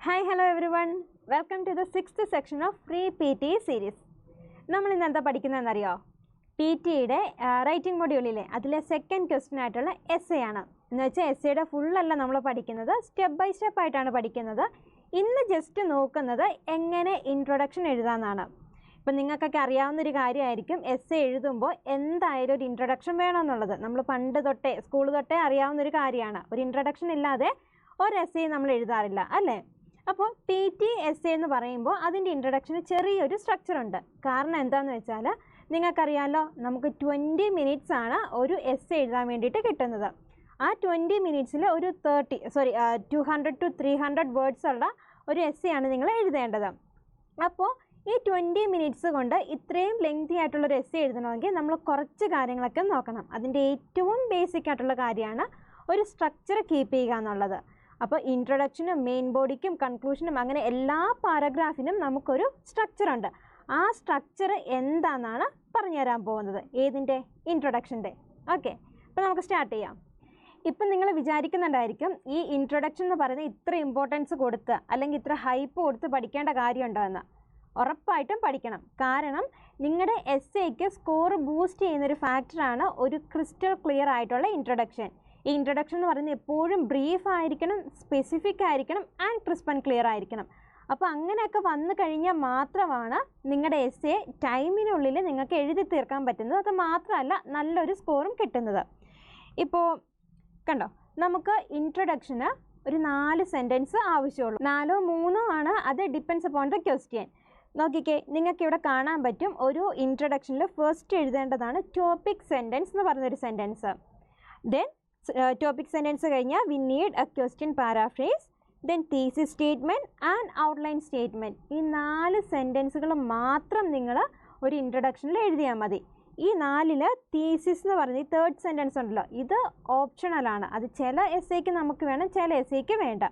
Hi, hello everyone. Welcome to the 6th section of Free PT series. നമ്മൾ ഇന്ന് എന്താ പഠിക്കുന്നതെന്നറിയോ? PTയുടെ writing മൊഡ്യൂളിലെ അതിലെ second question ആയിട്ടുള്ള എസ്സേ ആണ്. എന്ന് വെച്ചാൽ എസ്സേയുടെ ഫുൾ അല്ല നമ്മൾ പഠിക്കുന്നത്, സ്റ്റെപ്പ് ബൈ സ്റ്റെപ്പ് ആയിട്ടാണ് പഠിക്കുന്നത്. ഇന്ന് ജസ്റ്റ് നോക്കുന്നത് എങ്ങനെ ഇൻട്രൊഡക്ഷൻ എഴുതാമെന്നാണ്. ഇപ്പം നിങ്ങൾക്കൊക്കെ അറിയാവുന്നൊരു കാര്യമായിരിക്കും, എസ്സേ എഴുതുമ്പോൾ എന്തായാലും ഒരു ഇൻട്രൊഡക്ഷൻ വേണമെന്നുള്ളത്. നമ്മൾ പണ്ട് തൊട്ടേ സ്കൂൾ തൊട്ടേ അറിയാവുന്നൊരു കാര്യമാണ്. ഒരു ഇൻട്രൊഡക്ഷൻ ഇല്ലാതെ ഒരു എസ്സേ നമ്മൾ എഴുതാറില്ല, അല്ലേ? അപ്പോൾ PT എസ്സേ എന്ന് പറയുമ്പോൾ അതിൻ്റെ ഇൻട്രൊഡക്ഷന് ചെറിയൊരു സ്ട്രക്ചർ ഉണ്ട്. കാരണം എന്താണെന്ന് വെച്ചാൽ നിങ്ങൾക്കറിയാമല്ലോ, നമുക്ക് 20 മിനിറ്റ്സ് ആണ് ഒരു എസ്സേ എഴുതാൻ വേണ്ടിയിട്ട് കിട്ടുന്നത്. ആ 20 മിനിറ്റ്സിൽ ഒരു 200 to 300 വേർഡ്സ് ഉള്ള ഒരു എസ്സേ ആണ് നിങ്ങൾ എഴുതേണ്ടത്. അപ്പോൾ ഈ 20 മിനിറ്റ്സ് കൊണ്ട് ഇത്രയും ലെങ്തി ആയിട്ടുള്ളൊരു എസ്സേ എഴുതണമെങ്കിൽ നമ്മൾ കുറച്ച് കാര്യങ്ങളൊക്കെ നോക്കണം. അതിൻ്റെ ഏറ്റവും ബേസിക് ആയിട്ടുള്ള കാര്യമാണ് ഒരു സ്ട്രക്ചർ കീപ്പ് ചെയ്യുക എന്നുള്ളത്. അപ്പോൾ ഇൻട്രൊഡക്ഷനും മെയിൻ ബോഡിക്കും കൺക്ലൂഷനും അങ്ങനെ എല്ലാ പാരഗ്രാഫിനും നമുക്കൊരു സ്ട്രക്ചർ ഉണ്ട്. ആ സ്ട്രക്ചർ എന്താണെന്നാണ് പറഞ്ഞു തരാൻ പോകുന്നത്. ഏതിൻ്റെ? ഇൻട്രൊഡക്ഷൻ്റെ. ഓക്കെ, അപ്പോൾ നമുക്ക് സ്റ്റാർട്ട് ചെയ്യാം. ഇപ്പം നിങ്ങൾ വിചാരിക്കുന്നുണ്ടായിരിക്കും, ഈ ഇൻട്രൊഡക്ഷൻ എന്ന് പറയുന്നത് ഇത്ര ഇമ്പോർട്ടൻസ് കൊടുത്ത് അല്ലെങ്കിൽ ഇത്ര ഹൈപ്പ് കൊടുത്ത് പഠിക്കേണ്ട കാര്യമുണ്ടോ എന്ന്. ഉറപ്പായിട്ടും പഠിക്കണം. കാരണം നിങ്ങളുടെ എസ്സേക്ക് സ്കോർ ബൂസ്റ്റ് ചെയ്യുന്നൊരു ഫാക്ടറാണ് ഒരു ക്രിസ്റ്റൽ ക്ലിയർ ആയിട്ടുള്ള ഇൻട്രൊഡക്ഷൻ. ഈ ഇൻട്രൊഡക്ഷൻ എന്ന് പറയുന്നത് എപ്പോഴും ബ്രീഫ് ആയിരിക്കണം, സ്പെസിഫിക് ആയിരിക്കണം, ആൻഡ് ക്രിസ്പ് ആൻഡ് ക്ലിയർ ആയിരിക്കണം. അപ്പോൾ അങ്ങനെയൊക്കെ വന്നു കഴിഞ്ഞാൽ മാത്രമാണ് നിങ്ങളുടെ എസ്സേ ടൈമിനുള്ളിൽ നിങ്ങൾക്ക് എഴുതി തീർക്കാൻ പറ്റുന്നത്. അത് മാത്രമല്ല നല്ലൊരു സ്കോറും കിട്ടുന്നത്. ഇപ്പോൾ കണ്ടോ, നമുക്ക് ഇൻട്രൊഡക്ഷന് ഒരു 4 സെൻറ്റൻസ് ആവശ്യമുള്ളൂ. 4 or 3 ആണ്, അത് ഡിപ്പെൻഡ്സ് അപ്പോൺ ദ ക്വസ്റ്റ്യൻ. നോക്കിക്കേ, നിങ്ങൾക്കിവിടെ കാണാൻ പറ്റും ഒരു ഇൻട്രൊഡക്ഷനിൽ ഫസ്റ്റ് എഴുതേണ്ടതാണ് ടോപ്പിക് സെൻറ്റൻസ് എന്ന് പറഞ്ഞൊരു സെൻറ്റൻസ്. ദെൻ ടോപ്പിക് സെൻറ്റൻസ് കഴിഞ്ഞാൽ we need a question paraphrase, then thesis statement and outline statement. ഈ 4 സെൻറ്റൻസുകൾ മാത്രം നിങ്ങൾ ഒരു ഇൻട്രൊഡക്ഷനിൽ എഴുതിയാൽ മതി. ഈ 4ൽ തീസിസ് എന്ന് പറഞ്ഞ് തേർഡ് സെൻറ്റൻസ് ഉണ്ടല്ലോ, ഇത് ഓപ്ഷണലാണ്. അത് ചില എസ്സേക്ക് നമുക്ക് വേണം, ചില എസ്സേക്ക് വേണ്ട.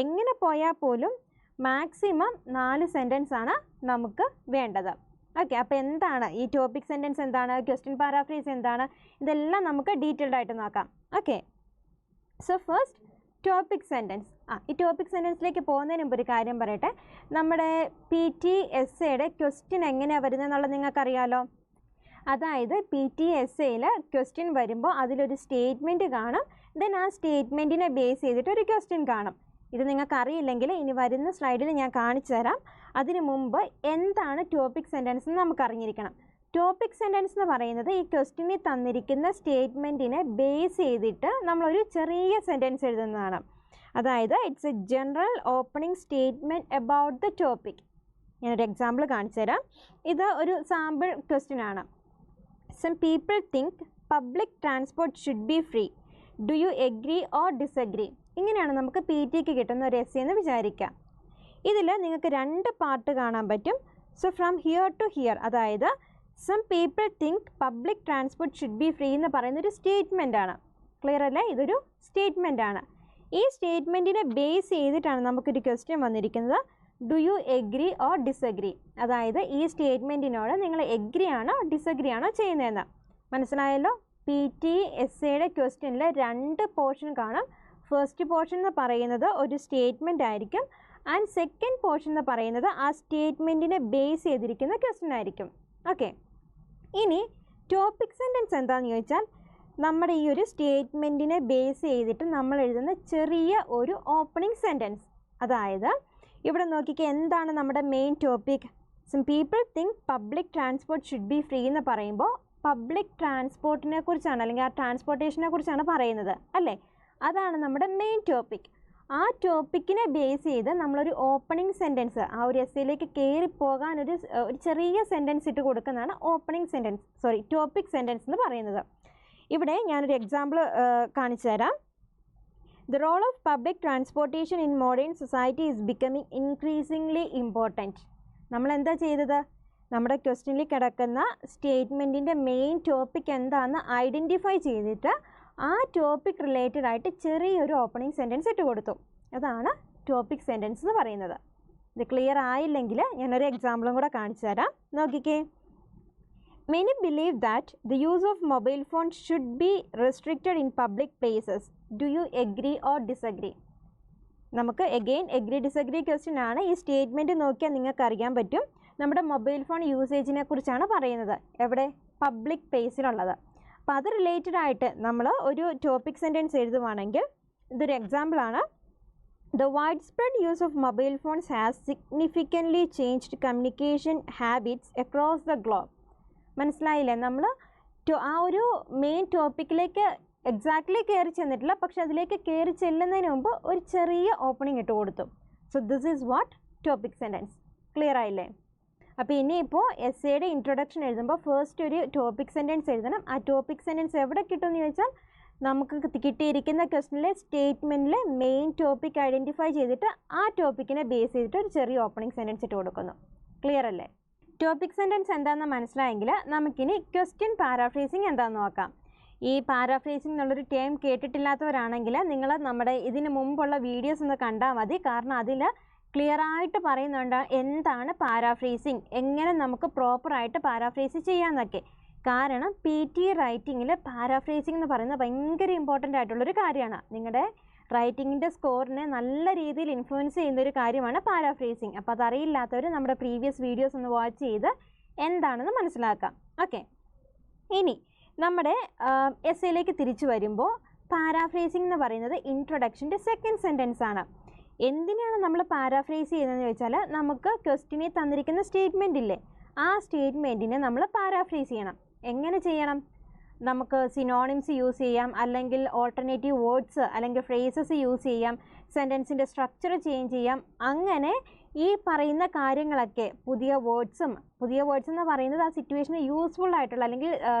എങ്ങനെ പോയാൽ പോലും മാക്സിമം 4 സെൻറ്റൻസ് ആണ് നമുക്ക് വേണ്ടത്. ഓക്കെ, അപ്പോൾ എന്താണ് ഈ ടോപ്പിക് സെൻറ്റൻസ്, എന്താണ് ക്വസ്റ്റ്യൻ പാരാഫ്രേസ്, എന്താണ്, ഇതെല്ലാം നമുക്ക് ഡീറ്റെയിൽഡ് ആയിട്ട് നോക്കാം. Okay, so first topic sentence. ഈ ടോപ്പിക് സെൻറ്റൻസിലേക്ക് പോകുന്നതിന് മുമ്പ് ഒരു കാര്യം പറയട്ടെ. നമ്മുടെ PT എസ്സേയുടെ ക്വസ്റ്റ്യൻ എങ്ങനെയാണ് വരുന്നതെന്നുള്ളത് നിങ്ങൾക്കറിയാമല്ലോ. അതായത് PT എസ്സേയിൽ ക്വസ്റ്റ്യൻ വരുമ്പോൾ അതിലൊരു സ്റ്റേറ്റ്മെൻറ്റ് കാണും, ദെൻ ആ സ്റ്റേറ്റ്മെൻറ്റിനെ ബേസ് ചെയ്തിട്ട് ഒരു ക്വസ്റ്റ്യൻ കാണും. ഇത് നിങ്ങൾക്ക് അറിയില്ലെങ്കിൽ ഇനി വരുന്ന സ്ലൈഡിൽ ഞാൻ കാണിച്ചു തരാം. അതിനു മുമ്പ് എന്താണ് ടോപ്പിക് സെൻറ്റൻസ് എന്ന് നമുക്ക് അറിഞ്ഞിരിക്കണം. ടോപ്പിക് സെൻറ്റൻസ് എന്ന് പറയുന്നത് ഈ ക്വസ്റ്റ്യനിൽ തന്നിരിക്കുന്ന സ്റ്റേറ്റ്മെൻറ്റിനെ ബേസ് ചെയ്തിട്ട് നമ്മളൊരു ചെറിയ സെൻറ്റൻസ് എഴുതുന്നതാണ്. അതായത് it's a general opening statement about the topic. ഞാനൊരു എക്സാമ്പിൾ കാണിച്ചു തരാം. ഇത് ഒരു സാമ്പിൾ ക്വസ്റ്റ്യൻ ആണ്. Some people think public transport should be free. Do you agree or disagree? ഇങ്ങനെയാണ് നമുക്ക് PTക്ക് കിട്ടുന്ന ഒരു എസ്സേ എന്ന് വിചാരിക്കാം. ഇതിൽ നിങ്ങൾക്ക് 2 പാർട്ട് കാണാൻ പറ്റും. So from here to here, അതായത് some people think public transport should be free എന്ന് പറയുന്നൊരു സ്റ്റേറ്റ്മെൻ്റ് ആണ്. ക്ലിയർ അല്ലേ? ഇതൊരു സ്റ്റേറ്റ്മെൻ്റ് ആണ്. ഈ സ്റ്റേറ്റ്മെൻറ്റിനെ ബേസ് ചെയ്തിട്ടാണ് നമുക്കൊരു ക്വസ്റ്റ്യൻ വന്നിരിക്കുന്നത്. Do you agree or disagree? അതായത് ഈ സ്റ്റേറ്റ്മെൻറ്റിനോട് നിങ്ങൾ എഗ്രി ആണോ ഡിസഗ്രി ആണോ ചെയ്യുന്നതെന്ന്. മനസ്സിലായല്ലോ? PT എസ്സേയുടെ ക്വസ്റ്റ്യനിൽ 2 പോർഷൻ കാണും. ഫസ്റ്റ് പോർഷൻ എന്ന് പറയുന്നത് ഒരു സ്റ്റേറ്റ്മെൻ്റ് ആയിരിക്കും, ആൻഡ് സെക്കൻഡ് പോർഷൻ എന്ന് പറയുന്നത് ആ സ്റ്റേറ്റ്മെൻറ്റിനെ ബേസ് ചെയ്തിരിക്കുന്ന ക്വസ്റ്റ്യൻ ആയിരിക്കും. ഓക്കെ, ഇനി ടോപ്പിക് സെൻറ്റൻസ് എന്താണെന്ന് ചോദിച്ചാൽ നമ്മുടെ ഈ ഒരു സ്റ്റേറ്റ്മെൻറ്റിനെ ബേസ് ചെയ്തിട്ട് നമ്മൾ എഴുതുന്ന ചെറിയ ഒരു ഓപ്പണിംഗ് സെൻറ്റൻസ്. അതായത് ഇവിടെ നോക്കിക്കുക, എന്താണ് നമ്മുടെ main topic? Some people think public transport should be free എന്ന് പറയുമ്പോൾ പബ്ലിക് ട്രാൻസ്പോർട്ടിനെ കുറിച്ചാണ്, അല്ലെങ്കിൽ ആ ട്രാൻസ്പോർട്ടേഷനെ കുറിച്ചാണ് പറയുന്നത്, അല്ലേ? അതാണ് നമ്മുടെ മെയിൻ ടോപ്പിക്. ആ ടോപ്പിക്കിനെ ബേസ് ചെയ്ത് നമ്മളൊരു ഓപ്പണിംഗ് സെൻറ്റൻസ്, ആ ഒരു എസ്സേയിലേക്ക് കയറിപ്പോകാൻ ഒരു ചെറിയ സെൻറ്റൻസ് ഇട്ട് കൊടുക്കുന്നതാണ് ഓപ്പണിംഗ് സെൻറ്റൻസ്, ടോപ്പിക് സെൻറ്റൻസ് എന്ന് പറയുന്നത്. ഇവിടെ ഞാനൊരു എക്സാമ്പിൾ കാണിച്ചു തരാം. The role of public transportation in modern society is becoming increasingly important. നമ്മൾ എന്താ ചെയ്തത്? നമ്മുടെ ക്വസ്റ്റ്യനിൽ കിടക്കുന്ന സ്റ്റേറ്റ്മെൻറ്റിൻ്റെ മെയിൻ ടോപ്പിക് എന്താണെന്ന് ഐഡൻറ്റിഫൈ ചെയ്തിട്ട് ആ ടോപ്പിക് റിലേറ്റഡ് ആയിട്ട് ചെറിയൊരു ഓപ്പണിംഗ് സെൻറ്റൻസ് ഇട്ട് കൊടുത്തു. അതാണ് ടോപ്പിക് സെൻറ്റൻസ് എന്ന് പറയുന്നത്. ഇത് ക്ലിയർ ആയില്ലെങ്കിൽ ഞാനൊരു എക്സാമ്പിളും കൂടെ കാണിച്ചു തരാം. നോക്കിക്കേ, many believe that the use of mobile phone should be restricted in public places. Do you agree or disagree? നമുക്ക് എഗെയിൻ എഗ്രി ഡിസഗ്രി ക്വസ്റ്റ്യൻ ആണ്. ഈ സ്റ്റേറ്റ്മെൻറ്റ് നോക്കിയാൽ നിങ്ങൾക്ക് അറിയാൻ പറ്റും. നമ്മുടെ മൊബൈൽ ഫോൺ യൂസേജിനെ കുറിച്ചാണ് പറയുന്നത്. എവിടെ? പബ്ലിക് പ്ലേസിലുള്ളത്. അപ്പോൾ അത് റിലേറ്റഡ് ആയിട്ട് നമ്മൾ ഒരു ടോപ്പിക് സെൻറ്റൻസ് എഴുതുവാണെങ്കിൽ ഇതൊരു എക്സാമ്പിളാണ്. The widespread use of mobile phones has significantly changed communication habits across the globe. മനസ്സിലായില്ലേ? നമ്മൾ ആ ഒരു മെയിൻ ടോപ്പിക്കിലേക്ക് എക്സാക്ട്ലി കയറി ചെന്നിട്ടില്ല, പക്ഷെ അതിലേക്ക് കയറി ചെല്ലുന്നതിന് മുമ്പ് ഒരു ചെറിയ ഓപ്പണിംഗ് ഇട്ട് കൊടുത്തു. So this is what topic sentence. Clear ആയില്ലേ? അപ്പോൾ ഇനിയിപ്പോൾ എസ്സേയുടെ ഇൻട്രൊഡക്ഷൻ എഴുതുമ്പോൾ ഫസ്റ്റ് ഒരു ടോപ്പിക് സെൻറ്റൻസ് എഴുതണം. ആ ടോപ്പിക് സെൻറ്റൻസ് എവിടെ കിട്ടുമെന്ന് ചോദിച്ചാൽ നമുക്ക് കിട്ടിയിരിക്കുന്ന ക്വസ്റ്റനിലെ സ്റ്റേറ്റ്മെൻറ്റിലെ മെയിൻ ടോപ്പിക് ഐഡൻറ്റിഫൈ ചെയ്തിട്ട് ആ ടോപ്പിക്കിനെ ബേസ് ചെയ്തിട്ട് ഒരു ചെറിയ ഓപ്പണിംഗ് സെൻറ്റൻസ് ഇട്ട് കൊടുക്കുന്നു. ക്ലിയർ അല്ലേ? ടോപ്പിക് സെൻറ്റൻസ് എന്താണെന്ന് മനസ്സിലായെങ്കിൽ നമുക്കിനി ക്വസ്റ്റ്യൻ പാരാഫ്രേസിങ് എന്താണെന്ന് നോക്കാം. ഈ പാരാഫ്രേസിംഗ് എന്നുള്ളൊരു ടേം കേട്ടിട്ടില്ലാത്തവരാണെങ്കിൽ നിങ്ങൾ നമ്മുടെ ഇതിന് മുമ്പുള്ള വീഡിയോസ് ഒന്ന് കണ്ടാൽ മതി. കാരണം അതിൽ ക്ലിയർ ആയിട്ട് പറയുന്നുണ്ട് എന്താണ് പാരാഫ്രേസിംഗ്, എങ്ങനെ നമുക്ക് പ്രോപ്പറായിട്ട് പാരാഫ്രേസ് ചെയ്യാമെന്നൊക്കെ. കാരണം PT റൈറ്റിങ്ങിൽ പാരാഫ്രേസിംഗ് എന്ന് പറയുന്നത് ഭയങ്കര ഇമ്പോർട്ടൻ്റ് ആയിട്ടുള്ളൊരു കാര്യമാണ്. നിങ്ങളുടെ റൈറ്റിങ്ങിൻ്റെ സ്കോറിനെ നല്ല രീതിയിൽ ഇൻഫ്ലുവൻസ് ചെയ്യുന്നൊരു കാര്യമാണ് പാരാഫ്രേസിംഗ്. അപ്പോൾ അതറിയില്ലാത്തവർ നമ്മുടെ പ്രീവിയസ് വീഡിയോസ് ഒന്ന് വാച്ച് ചെയ്ത് എന്താണെന്ന് മനസ്സിലാക്കാം. ഓക്കെ, ഇനി നമ്മുടെ എസ്സേയിലേക്ക് തിരിച്ചു വരുമ്പോൾ പാരാഫ്രേസിംഗ് എന്ന് പറയുന്നത് ഇൻട്രൊഡക്ഷൻ്റെ സെക്കൻഡ് സെൻറ്റൻസ് ആണ്. എന്തിനാണ് നമ്മൾ പാരാഫ്രേസ് ചെയ്യുന്നതെന്ന് ചോദിച്ചാൽ നമുക്ക് ക്വസ്റ്റ്യനിൽ തന്നിരിക്കുന്ന സ്റ്റേറ്റ്മെൻ്റ് ഇല്ലേ, ആ സ്റ്റേറ്റ്മെൻറ്റിനെ നമ്മൾ പാരാഫ്രേസ് ചെയ്യണം. എങ്ങനെ ചെയ്യണം? നമുക്ക് സിനോണിംസ് യൂസ് ചെയ്യാം, അല്ലെങ്കിൽ ഓൾട്ടർനേറ്റീവ് വേർഡ്സ് അല്ലെങ്കിൽ ഫ്രേസസ് യൂസ് ചെയ്യാം, സെൻറ്റൻസിൻ്റെ സ്ട്രക്ചർ ചേഞ്ച് ചെയ്യാം. അങ്ങനെ ഈ പറയുന്ന കാര്യങ്ങളൊക്കെ പുതിയ വേർഡ്സ് എന്ന് പറയുന്നത് ആ സിറ്റുവേഷന് യൂസ്ഫുൾ ആയിട്ടുള്ള അല്ലെങ്കിൽ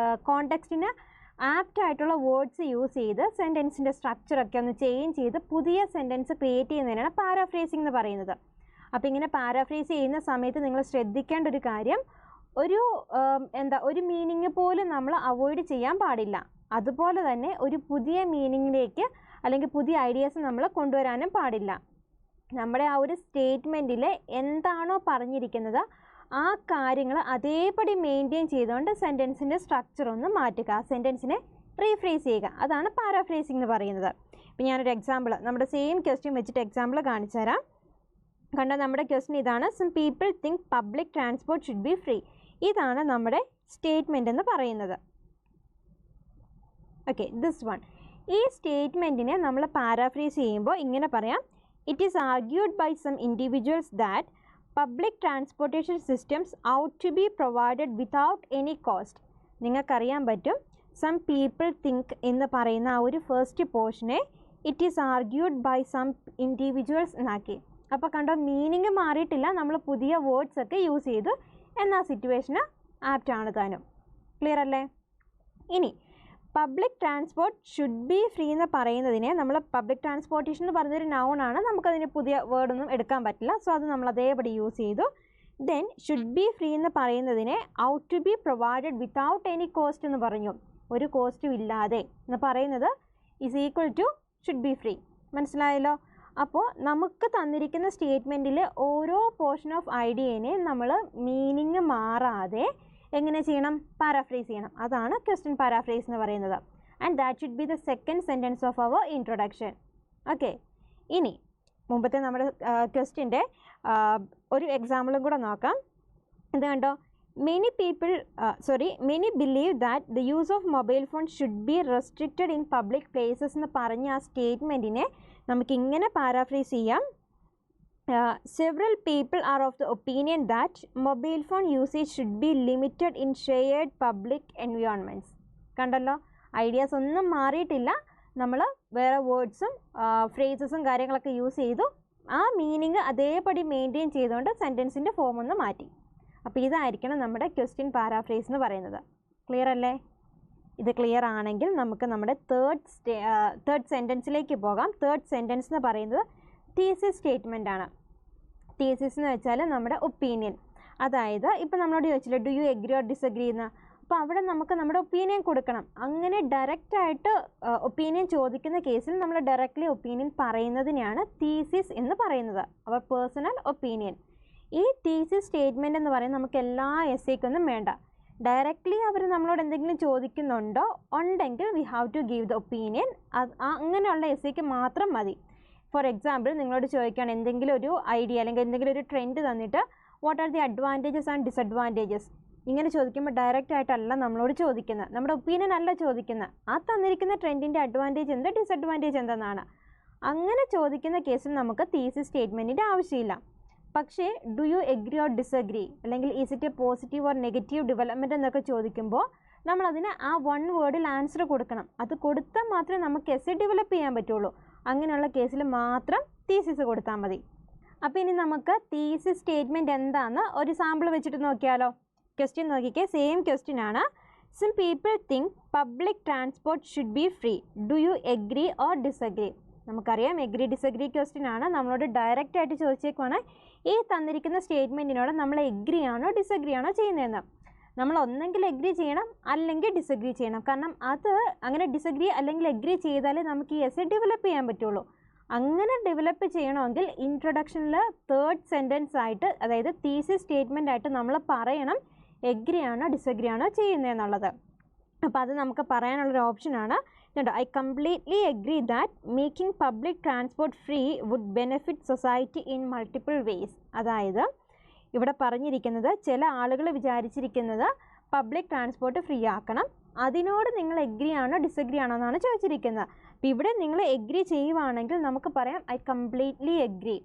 കോണ്ടെക്സ്റ്റിന് ആപ്റ്റ് ആയിട്ടുള്ള വേർഡ്സ് യൂസ് ചെയ്ത് സെൻറ്റൻസിൻ്റെ സ്ട്രക്ചറൊക്കെ ഒന്ന് ചേഞ്ച് ചെയ്ത് പുതിയ സെൻറ്റൻസ് ക്രിയേറ്റ് ചെയ്യുന്നതിനാണ് പാരാഫ്രേസിംഗ് എന്ന് പറയുന്നത്. അപ്പോൾ ഇങ്ങനെ പാരാഫ്രേസ് ചെയ്യുന്ന സമയത്ത് നിങ്ങൾ ശ്രദ്ധിക്കേണ്ട ഒരു കാര്യം, ഒരു മീനിങ് പോലും നമ്മൾ അവോയ്ഡ് ചെയ്യാൻ പാടില്ല. അതുപോലെ തന്നെ ഒരു പുതിയ മീനിങ്ങിലേക്ക് അല്ലെങ്കിൽ പുതിയ ഐഡിയാസ് നമ്മൾ കൊണ്ടുവരാനും പാടില്ല. നമ്മുടെ ആ ഒരു സ്റ്റേറ്റ്മെൻറ്റിൽ എന്താണോ പറഞ്ഞിരിക്കുന്നത് ആ കാര്യങ്ങൾ അതേപടി മെയിൻറ്റെയിൻ ചെയ്തുകൊണ്ട് സെൻറ്റൻസിൻ്റെ സ്ട്രക്ചർ ഒന്ന് മാറ്റുക, ആ സെൻറ്റൻസിനെ റീഫ്രേസ് ചെയ്യുക. അതാണ് പാരാഫ്രേസിംഗ് എന്ന് പറയുന്നത്. ഇപ്പോൾ ഞാനൊരു എക്സാമ്പിൾ നമ്മുടെ സെയിം ക്വസ്റ്റ്യൻ വെച്ചിട്ട് എക്സാമ്പിൾ കാണിച്ചു തരാം. കണ്ട, നമ്മുടെ ക്വസ്റ്റ്യൻ ഇതാണ്. Some people think public transport should be free. ഇതാണ് നമ്മുടെ സ്റ്റേറ്റ്മെൻറ്റ് എന്ന് പറയുന്നത്. Okay, this one. ഈ സ്റ്റേറ്റ്മെൻറ്റിനെ നമ്മൾ പാരാഫ്രേസ് ചെയ്യുമ്പോൾ ഇങ്ങനെ പറയാം: it is argued by some individuals that public transportation systems ought to be provided without any cost. നിങ്ങൾക്കറിയാൻ പറ്റും സം പീപ്പിൾ തിങ്ക് എന്ന് പറയുന്ന ആ ഒരു ഫസ്റ്റ് പോർഷനെ it is argued by some individuals എന്നാക്കി. അപ്പോൾ കണ്ടോ, മീനിങ് മാറിയിട്ടില്ല, നമ്മൾ പുതിയ വേർഡ്സ് ഒക്കെ യൂസ് ചെയ്തു, എന്നാൽ സിറ്റുവേഷന് ആപ്റ്റ് ആണ് താനും. ക്ലിയർ അല്ലേ? ഇനി public transport should be free എന്ന് പറയുന്നതിനെ നമ്മൾ പബ്ലിക് ട്രാൻസ്പോർട്ടേഷൻ എന്ന് പറയുന്നൊരു നൗണാണ്, നമുക്കതിന് പുതിയ വേർഡൊന്നും എടുക്കാൻ പറ്റില്ല. സോ അത് നമ്മൾ അതേപടി യൂസ് ചെയ്തു. ദെൻ ഷുഡ് ബി ഫ്രീ എന്ന് പറയുന്നതിനെ out to be provided without any cost എന്ന് പറഞ്ഞു. ഒരു കോസ്റ്റും ഇല്ലാതെ എന്ന് പറയുന്നത് is equal to should be free. മനസ്സിലായല്ലോ? അപ്പോൾ നമുക്ക് തന്നിരിക്കുന്ന സ്റ്റേറ്റ്മെൻറ്റിൽ ഓരോ പോർഷൻ ഓഫ് ഐഡിയനെ നമ്മൾ മീനിങ് മാറാതെ എങ്ങനെ ചെയ്യണം? പാരാഫ്രേസ് ചെയ്യണം. അതാണ് ക്വസ്റ്റ്യൻ പാരാഫ്രേസ് എന്ന് പറയുന്നത്. And that should be the second sentence of our introduction. Okay, ഇനി മുമ്പത്തെ നമ്മുടെ ക്വസ്റ്റ്യൻ്റെ ഒരു എക്സാമ്പിളും കൂടെ നോക്കാം. ഇത് കണ്ടോ, many believe that the use of mobile phone should be restricted in public places എന്ന് പറഞ്ഞ ആ സ്റ്റേറ്റ്മെൻറ്റിനെ നമുക്കിങ്ങനെ പാരാഫ്രേസ് ചെയ്യാം: several people are of the opinion that mobile phone usage should be limited in shared public environments. കണ്ടല്ലോ, ideas ഒന്നും മാറിയിട്ടില്ല, നമ്മൾ വേറെ വേർഡ്സും ഫ്രേസസും കാര്യങ്ങളൊക്കെ യൂസ് ചെയ്തു, ആ മീനിങ് അതേപടി മെയിൻറ്റെയിൻ ചെയ്തുകൊണ്ട് സെൻറ്റൻസിൻ്റെ ഫോം ഒന്ന് മാറ്റി. അപ്പോൾ ഇതായിരിക്കണം നമ്മുടെ ക്വസ്റ്റ്യൻ പാരാഫ്രേസ് എന്ന് പറയുന്നത്. ക്ലിയർ അല്ലേ? ഇത് ക്ലിയർ ആണെങ്കിൽ നമുക്ക് നമ്മുടെ തേർഡ് സെൻറ്റൻസിലേക്ക് പോകാം. തേർഡ് സെൻറ്റൻസ് എന്ന് പറയുന്നത് തീസിസ് സ്റ്റേറ്റ്മെൻ്റ് ആണ്. തീസിസ് എന്ന് വെച്ചാൽ നമ്മുടെ ഒപ്പീനിയൻ. അതായത് ഇപ്പോൾ നമ്മളോട് ചോദിച്ചില്ല do you agree or disagree എന്ന്, അപ്പോൾ അവിടെ നമുക്ക് നമ്മുടെ ഒപ്പീനിയൻ കൊടുക്കണം. അങ്ങനെ ഡയറക്റ്റായിട്ട് ഒപ്പീനിയൻ ചോദിക്കുന്ന കേസിൽ നമ്മൾ ഡയറക്റ്റ്ലി ഒപ്പീനിയൻ പറയുന്നതിനെയാണ് തീസിസ് എന്ന് പറയുന്നത്, അവർ പേഴ്സണൽ ഒപ്പീനിയൻ. ഈ തീസിസ് സ്റ്റേറ്റ്മെൻറ്റ് എന്ന് പറയുന്നത് നമുക്ക് എല്ലാ എസ്സേക്കൊന്നും വേണ്ട. ഡയറക്റ്റ്ലി അവർ നമ്മളോട് എന്തെങ്കിലും ചോദിക്കുന്നുണ്ടോ, ഉണ്ടെങ്കിൽ we have to give the opinion. അങ്ങനെയുള്ള എസ്സേക്ക് മാത്രം മതി. ഫോർ എക്സാമ്പിൾ നിങ്ങളോട് ചോദിക്കുകയാണ് എന്തെങ്കിലും ഒരു ഐഡിയ അല്ലെങ്കിൽ എന്തെങ്കിലും ഒരു ട്രെൻഡ് തന്നിട്ട് what are the advantages and disadvantages ഇങ്ങനെ ചോദിക്കുമ്പോൾ ഡയറക്റ്റ് ആയിട്ടല്ല നമ്മളോട് ചോദിക്കുന്നത്, നമ്മുടെ ഒപ്പീനിയൻ അല്ല ചോദിക്കുന്നത്, ആ തന്നിരിക്കുന്ന ട്രെൻഡിൻ്റെ അഡ്വാൻറ്റേജ് എന്ത് ഡിസഡ്വാൻറ്റേജ് എന്തെന്നാണ്. അങ്ങനെ ചോദിക്കുന്ന കേസിൽ നമുക്ക് തീസിസ് സ്റ്റേറ്റ്മെൻറ്റിൻ്റെ ആവശ്യമില്ല. പക്ഷേ do you agree or disagree അല്ലെങ്കിൽ is it a positive or negative development എന്നൊക്കെ ചോദിക്കുമ്പോൾ നമ്മളതിന് ആ വൺ വേർഡിൽ ആൻസർ കൊടുക്കണം. അത് കൊടുത്താൽ മാത്രമേ നമുക്ക് എസ്സേ ഡെവലപ്പ് ചെയ്യാൻ പറ്റുള്ളൂ. അങ്ങനെയുള്ള കേസിൽ മാത്രം തീസിസ് കൊടുത്താൽ മതി. അപ്പോൾ ഇനി നമുക്ക് തീസിസ് സ്റ്റേറ്റ്മെൻറ്റ് എന്താണെന്ന് ഒരു സാമ്പിൾ വെച്ചിട്ട് നോക്കിയാലോ. ക്വസ്റ്റ്യൻ നോക്കിക്കേ, സെയിം ക്വസ്റ്റ്യൻ ആണ്. Some people think public transport should be free. Do you agree or disagree? നമുക്കറിയാം എഗ്രി ഡിസഗ്രി ക്വസ്റ്റ്യൻ ആണ്. നമ്മളോട് ഡയറക്റ്റ് ആയിട്ട് ചോദിച്ചേക്കുവാണ് ഈ തന്നിരിക്കുന്ന സ്റ്റേറ്റ്മെൻറ്റിനോട് നമ്മൾ എഗ്രി ആണോ ഡിസഗ്രി ആണോ ചെയ്യുന്നതെന്ന്. നമ്മൾ ഒന്നെങ്കിൽ എഗ്രി ചെയ്യണം അല്ലെങ്കിൽ ഡിസഗ്രി ചെയ്യണം. കാരണം അത് അങ്ങനെ ഡിസഗ്രി അല്ലെങ്കിൽ എഗ്രി ചെയ്താലേ നമുക്ക് ഈ എസ്സേ ഡെവലപ്പ് ചെയ്യാൻ പറ്റുള്ളൂ. അങ്ങനെ ഡെവലപ്പ് ചെയ്യണമെങ്കിൽ ഇൻട്രൊഡക്ഷനിൽ തേർഡ് സെൻറ്റൻസ് ആയിട്ട്, അതായത് തീസിസ് സ്റ്റേറ്റ്മെൻ്റ് ആയിട്ട് നമ്മൾ പറയണം എഗ്രി ആണോ ഡിസഗ്രി ആണോ ചെയ്യുന്നതെന്നുള്ളത്. അപ്പോൾ അത് നമുക്ക് പറയാനുള്ളൊരു ഓപ്ഷനാണ്. I completely agree that making public transport free would benefit society in multiple ways. അതായത് ഇവിടെ പറഞ്ഞിരിക്കുന്നത് ചില ആളുകൾ വിചാരിച്ചിരിക്കുന്നത് പബ്ലിക് ട്രാൻസ്പോർട്ട് ഫ്രീ ആക്കണം, അതിനോട് നിങ്ങൾ എഗ്രി ആണോ ഡിസഗ്രി ആണോ എന്നാണ് ചോദിച്ചിരിക്കുന്നത്. അപ്പോൾ ഇവിടെ നിങ്ങൾ എഗ്രി ചെയ്യുവാണെങ്കിൽ നമുക്ക് പറയാം ഐ കംപ്ലീറ്റ്ലി എഗ്രി.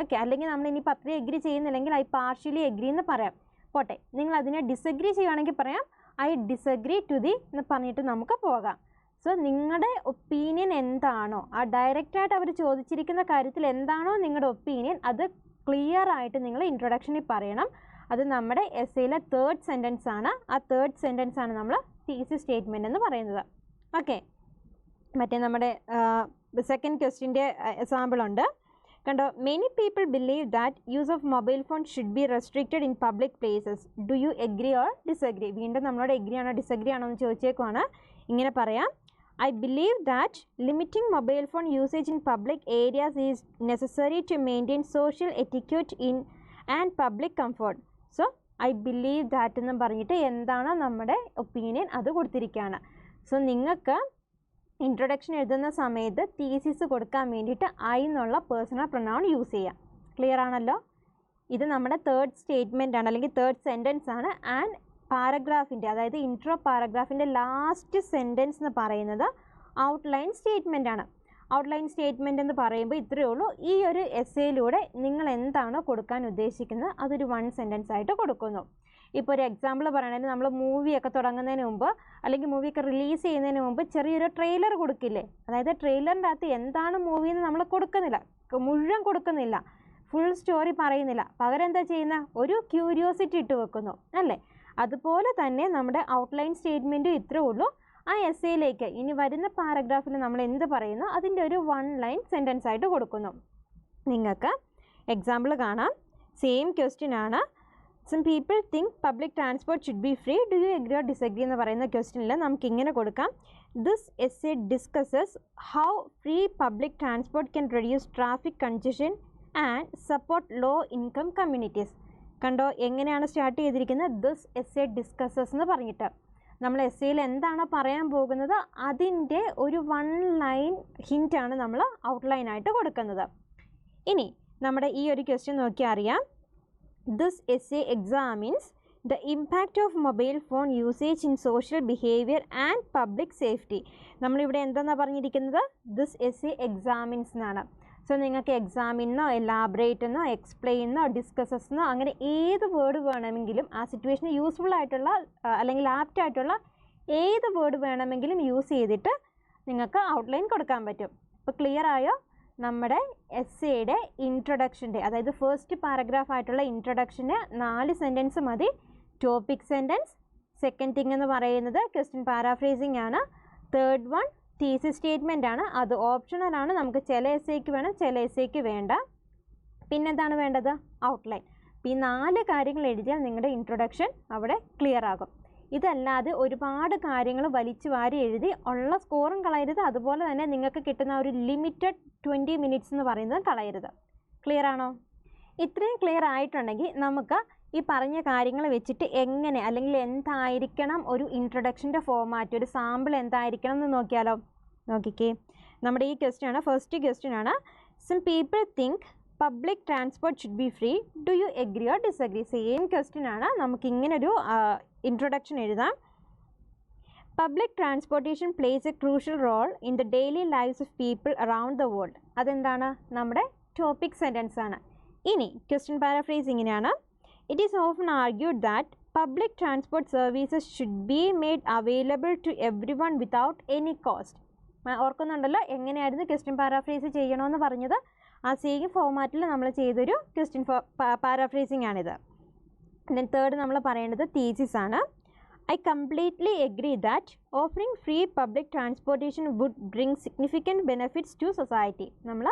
ഓക്കെ, അല്ലെങ്കിൽ നമ്മൾ ഇനിയിപ്പോൾ അത്രയും എഗ്രി ചെയ്യുന്നില്ലെങ്കിൽ ഐ പാർഷ്യലി എഗ്രി എന്ന് പറയാം. പോട്ടെ, നിങ്ങൾ അതിനെ ഡിസഗ്രി ചെയ്യുകയാണെങ്കിൽ പറയാം ഐ ഡിസഗ്രി ടു ദി എന്ന് പറഞ്ഞിട്ട് നമുക്ക് പോകാം. സോ നിങ്ങളുടെ ഒപ്പീനിയൻ എന്താണോ, ആ ഡയറക്റ്റായിട്ട് അവർ ചോദിച്ചിരിക്കുന്ന കാര്യത്തിൽ എന്താണോ നിങ്ങളുടെ ഒപ്പീനിയൻ, അത് ക്ലിയർ ആയിട്ട് നിങ്ങൾ ഇൻട്രൊഡക്ഷനിൽ പറയണം. അത് നമ്മുടെ എസ്സേയിലെ തേർഡ് സെൻറ്റൻസ് ആണ്. ആ തേർഡ് സെൻറ്റൻസ് ആണ് നമ്മൾ തീസിസ് സ്റ്റേറ്റ്മെൻറ്റ് എന്ന് പറയുന്നത്. ഓക്കെ, മറ്റേ നമ്മുടെ സെക്കൻഡ് ക്വസ്റ്റ്യൻ്റെ എക്സാമ്പിൾ ഉണ്ട് കണ്ടോ. Many people believe that use of mobile phone should be restricted in public places. Do you agree or disagree? വീണ്ടും നമ്മളോട് എഗ്രി ആണോ ഡിസഗ്രി ആണോ എന്ന് ചോദിച്ചേക്കുവാണ്. ഇങ്ങനെ പറയാം, I believe that limiting mobile phone usage in public areas is necessary to maintain social etiquette and public comfort. So, I believe that എന്ന് പറഞ്ഞിട്ട് എന്താണ് നമ്മുടെ ഒപ്പീനിയൻ അത് കൊടുത്തിരിക്കുകയാണ്. സോ നിങ്ങൾക്ക് ഇൻട്രൊഡക്ഷൻ എഴുതുന്ന സമയത്ത് തീസിസ് കൊടുക്കാൻ വേണ്ടിയിട്ട് ഐ എന്നുള്ള പേഴ്സണൽ പ്രൊനൗൺ യൂസ് ചെയ്യാം. ക്ലിയർ ആണല്ലോ? ഇത് നമ്മുടെ തേർഡ് സ്റ്റേറ്റ്മെൻ്റ് ആണ് അല്ലെങ്കിൽ തേർഡ് സെൻറ്റൻസ് ആണ്. ആൻഡ് പാരഗ്രാഫിൻ്റെ, അതായത് ഇൻട്രോ പാരഗ്രാഫിൻ്റെ ലാസ്റ്റ് സെൻറ്റൻസ് എന്ന് പറയുന്നത് ഔട്ട്ലൈൻ സ്റ്റേറ്റ്മെൻ്റ് ആണ്. ഔട്ട്ലൈൻ സ്റ്റേറ്റ്മെൻ്റ് എന്ന് പറയുമ്പോൾ ഇത്രയേ ഉള്ളൂ. ഈ ഒരു എസ്സേയിലൂടെ നിങ്ങൾ എന്താണോ കൊടുക്കാൻ ഉദ്ദേശിക്കുന്നത് അതൊരു വൺ സെൻറ്റൻസ് ആയിട്ട് കൊടുക്കുന്നു. ഇപ്പോൾ ഒരു എക്സാമ്പിൾ പറയണമെങ്കിൽ നമ്മൾ മൂവിയൊക്കെ തുടങ്ങുന്നതിന് മുമ്പ് അല്ലെങ്കിൽ മൂവിയൊക്കെ റിലീസ് ചെയ്യുന്നതിന് മുമ്പ് ചെറിയൊരു ട്രെയിലർ കൊടുക്കില്ലേ? അതായത് ട്രെയിലറിൻ്റെ അകത്ത് എന്താണ് മൂവി എന്ന് നമ്മൾ കൊടുക്കുന്നില്ല, മുഴുവൻ കൊടുക്കുന്നില്ല, ഫുൾ സ്റ്റോറി പറയുന്നില്ല. പകരം എന്താ ചെയ്യുന്ന, ഒരു ക്യൂരിയോസിറ്റി ഇട്ട് വെക്കുന്നു അല്ലേ? അതുപോലെ തന്നെ നമ്മുടെ ഔട്ട്ലൈൻ സ്റ്റേറ്റ്മെൻറ്റും ഇത്രേ ഉള്ളൂ. ആ എസ്സേയിലേക്ക് ഇനി വരുന്ന പാരഗ്രാഫിൽ നമ്മൾ എന്ത് പറയുന്നു അതിൻ്റെ ഒരു വൺ ലൈൻ സെൻറ്റൻസ് ആയിട്ട് കൊടുക്കുന്നു. നിങ്ങൾക്ക് എക്സാമ്പിൾ കാണാം. സെയിം ക്വസ്റ്റ്യൻ ആണ്. Some people think public transport should be free. Do you agree or disagree എന്ന് പറയുന്ന ക്വസ്റ്റ്യനിൽ നമുക്ക് ഇങ്ങനെ കൊടുക്കാം, this essay discusses how free public transport can reduce traffic congestion and support low income communities. കണ്ടോ എങ്ങനെയാണ് start ചെയ്തിരിക്കുന്നത്? ദിസ് എസ്സേ ഡിസ്കസസ് എന്ന് പറഞ്ഞിട്ട് നമ്മൾ എസ്സേയിൽ എന്താണോ പറയാൻ പോകുന്നത് അതിൻ്റെ ഒരു വൺ ലൈൻ ഹിൻ്റാണ് നമ്മൾ ഔട്ട്ലൈനായിട്ട് കൊടുക്കുന്നത്. ഇനി നമ്മുടെ ഈ ഒരു ക്വസ്റ്റ്യൻ നോക്കിയാൽ അറിയാം, this essay examines the impact of mobile phone usage in social behaviour and public safety. നമ്മളിവിടെ എന്താണെന്നാണ് പറഞ്ഞിരിക്കുന്നത്? ദിസ് എസ്സേ എക്സാമിൻസ് എന്നാണ്. സോ നിങ്ങൾക്ക് എക്സാമിനോ എലാബറേറ്റ് എന്നോ എക്സ്പ്ലെയിൻ എന്നോ ഡിസ്കസസ് എന്നോ അങ്ങനെ ഏത് വേർഡ് വേണമെങ്കിലും ആ സിറ്റുവേഷന് യൂസ്ഫുൾ ആയിട്ടുള്ള അല്ലെങ്കിൽ ആപ്റ്റ് ആയിട്ടുള്ള ഏത് വേർഡ് വേണമെങ്കിലും യൂസ് ചെയ്തിട്ട് നിങ്ങൾക്ക് ഔട്ട്ലൈൻ കൊടുക്കാൻ പറ്റും. അപ്പോൾ ക്ലിയർ ആയോ? നമ്മുടെ എസ്സേയുടെ ഇൻട്രൊഡക്ഷൻ്റെ, അതായത് ഫസ്റ്റ് പാരഗ്രാഫ് ആയിട്ടുള്ള ഇൻട്രൊഡക്ഷന് 4 സെൻറ്റൻസ് മതി. ടോപ്പിക് സെൻറ്റൻസ്, സെക്കൻഡ് തിങ് എന്ന് പറയുന്നത് ക്വസ്റ്റ്യൻ പാരാഫ്രേസിംഗ് ആണ്, തേർഡ് വൺ തീസിസ് സ്റ്റേറ്റ്മെൻ്റ് ആണ്. അത് ഓപ്ഷണലാണ്, നമുക്ക് ചില എസ്സേക്ക് വേണം ചില എസ്സേക്ക് വേണ്ട. പിന്നെന്താണ് വേണ്ടത്? ഔട്ട്ലൈൻ. ഈ 4 കാര്യങ്ങൾ എഴുതിയാൽ നിങ്ങളുടെ ഇൻട്രൊഡക്ഷൻ അവിടെ ക്ലിയർ ആകും. ഇതല്ലാതെ ഒരുപാട് കാര്യങ്ങൾ വലിച്ചു വാരി എഴുതി ഉള്ള സ്കോറും കളയരുത്, അതുപോലെ തന്നെ നിങ്ങൾക്ക് കിട്ടുന്ന ഒരു ലിമിറ്റഡ് 20 മിനിറ്റ്സ് എന്ന് പറയുന്നത് കളയരുത്. ക്ലിയർ ആണോ? ഇത്രയും ക്ലിയർ ആയിട്ടുണ്ടെങ്കിൽ നമുക്ക് ഈ പറഞ്ഞ കാര്യങ്ങൾ വെച്ചിട്ട് എങ്ങനെ അല്ലെങ്കിൽ എന്തായിരിക്കണം ഒരു ഇൻട്രൊഡക്ഷൻ്റെ ഫോമാറ്റ്, ഒരു സാമ്പിൾ എന്തായിരിക്കണം എന്ന് നോക്കിയാലോ? നോക്കിക്കേ, നമ്മുടെ ഈ ക്വസ്റ്റ്യൻ ആണ്, ഫസ്റ്റ് ക്വസ്റ്റ്യൻ ആണ്. Some people think public transport should be free. Do you agree or disagree? Same question ആണ്. നമുക്ക് ഇങ്ങനെ ഒരു ഇൻട്രൊഡക്ഷൻ എഴുതാം. Public transportation plays a crucial role in the daily lives of people around the world. അതെന്താണ്? നമ്മുടെ topic sentence ആണ്. ഇനി question paraphrase ഇങ്ങനെയാണ്. It is often argued that public transport services should be made available to everyone without any cost. ഓർക്കുന്നുണ്ടല്ലോ എങ്ങനെയായിരുന്നു question paraphrase ചെയ്യണമെന്ന് പറഞ്ഞത്? ആ same ഫോമാറ്റിൽ നമ്മൾ ചെയ്തൊരു ക്വസ്റ്റ്യൻ പാരാഫ്രേസിംഗ് ആണിത്. ദെൻ തേർഡ് നമ്മൾ പറയേണ്ടത് തീസിസ് ആണ്. I completely agree that offering free public transportation would bring significant benefits to society. നമ്മൾ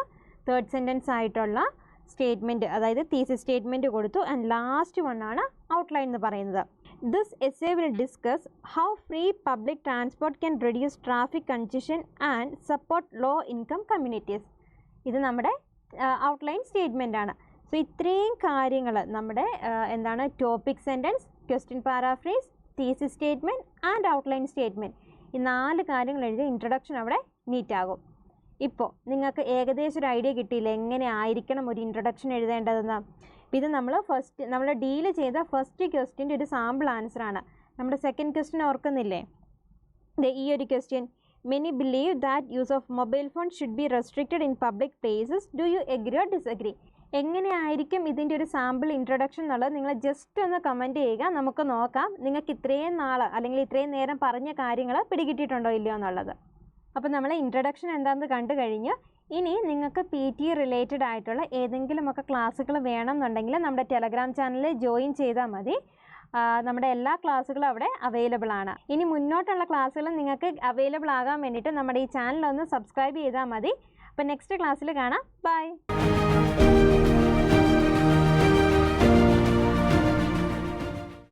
തേർഡ് സെൻറ്റൻസ് ആയിട്ടുള്ള സ്റ്റേറ്റ്മെൻറ്റ്, അതായത് തീസിസ് സ്റ്റേറ്റ്മെൻറ്റ് കൊടുത്തു. ആൻഡ് ലാസ്റ്റ് വൺ ആണ് ഔട്ട്ലൈൻ എന്ന് പറയുന്നത്. This essay will discuss how free public transport can reduce traffic congestion and support low income communities. ഇത് നമ്മുടെ outline statement ആണ്. സോ ഇത്രയും കാര്യങ്ങൾ നമ്മുടെ എന്താണ് topic sentence, question paraphrase, thesis statement and outline statement, ഈ 4 കാര്യങ്ങൾ എഴുതി ഇൻട്രൊഡക്ഷൻ അവിടെ മീറ്റ് ആകും. ഇപ്പോൾ നിങ്ങൾക്ക് ഏകദേശം ഒരു ഐഡിയ കിട്ടിയില്ല എങ്ങനെ ആയിരിക്കണം ഒരു ഇൻട്രൊഡക്ഷൻ എഴുതേണ്ടതെന്ന്. ഇത് നമ്മൾ ഡീൽ ചെയ്ത ഫസ്റ്റ് ക്വസ്റ്റ്യൻ്റെ ഒരു സാമ്പിൾ ആൻസറാണ്. നമ്മുടെ സെക്കൻഡ് ക്വസ്റ്റ്യൻ ഓർക്കുന്നില്ലേ? ഈ ഒരു question, many believe that use of mobile phone should be restricted in public places. Do you agree or disagree? എങ്ങനെയായിരിക്കും ഇതിൻ്റെ ഒരു സാമ്പിൾ ഇൻട്രൊഡക്ഷൻ എന്നുള്ളത് നിങ്ങൾ ജസ്റ്റ് ഒന്ന് കമൻറ്റ് ചെയ്യുക. നമുക്ക് നോക്കാം നിങ്ങൾക്ക് ഇത്രയും നാൾ അല്ലെങ്കിൽ ഇത്രയും നേരം പറഞ്ഞ കാര്യങ്ങൾ പിടികിട്ടിയിട്ടുണ്ടോ ഇല്ലയോ എന്നുള്ളത്. അപ്പോൾ നമ്മൾ ഇൻട്രൊഡക്ഷൻ എന്താണെന്ന് കണ്ടു കഴിഞ്ഞു. ഇനി നിങ്ങൾക്ക് PT റിലേറ്റഡ് ആയിട്ടുള്ള ഏതെങ്കിലുമൊക്കെ ക്ലാസ്സുകൾ വേണമെന്നുണ്ടെങ്കിൽ നമ്മുടെ ടെലഗ്രാം ചാനലിൽ ജോയിൻ ചെയ്താൽ മതി. നമ്മുടെ എല്ലാ ക്ലാസ്സുകളും അവിടെ അവൈലബിൾ ആണ്. ഇനി മുന്നോട്ടുള്ള ക്ലാസ്സുകൾ നിങ്ങൾക്ക് അവൈലബിൾ ആകാൻ വേണ്ടിയിട്ട് നമ്മുടെ ഈ ചാനലൊന്ന് സബ്സ്ക്രൈബ് ചെയ്താൽ മതി. അപ്പോൾ നെക്സ്റ്റ് ക്ലാസ്സിൽ കാണാം. ബൈ.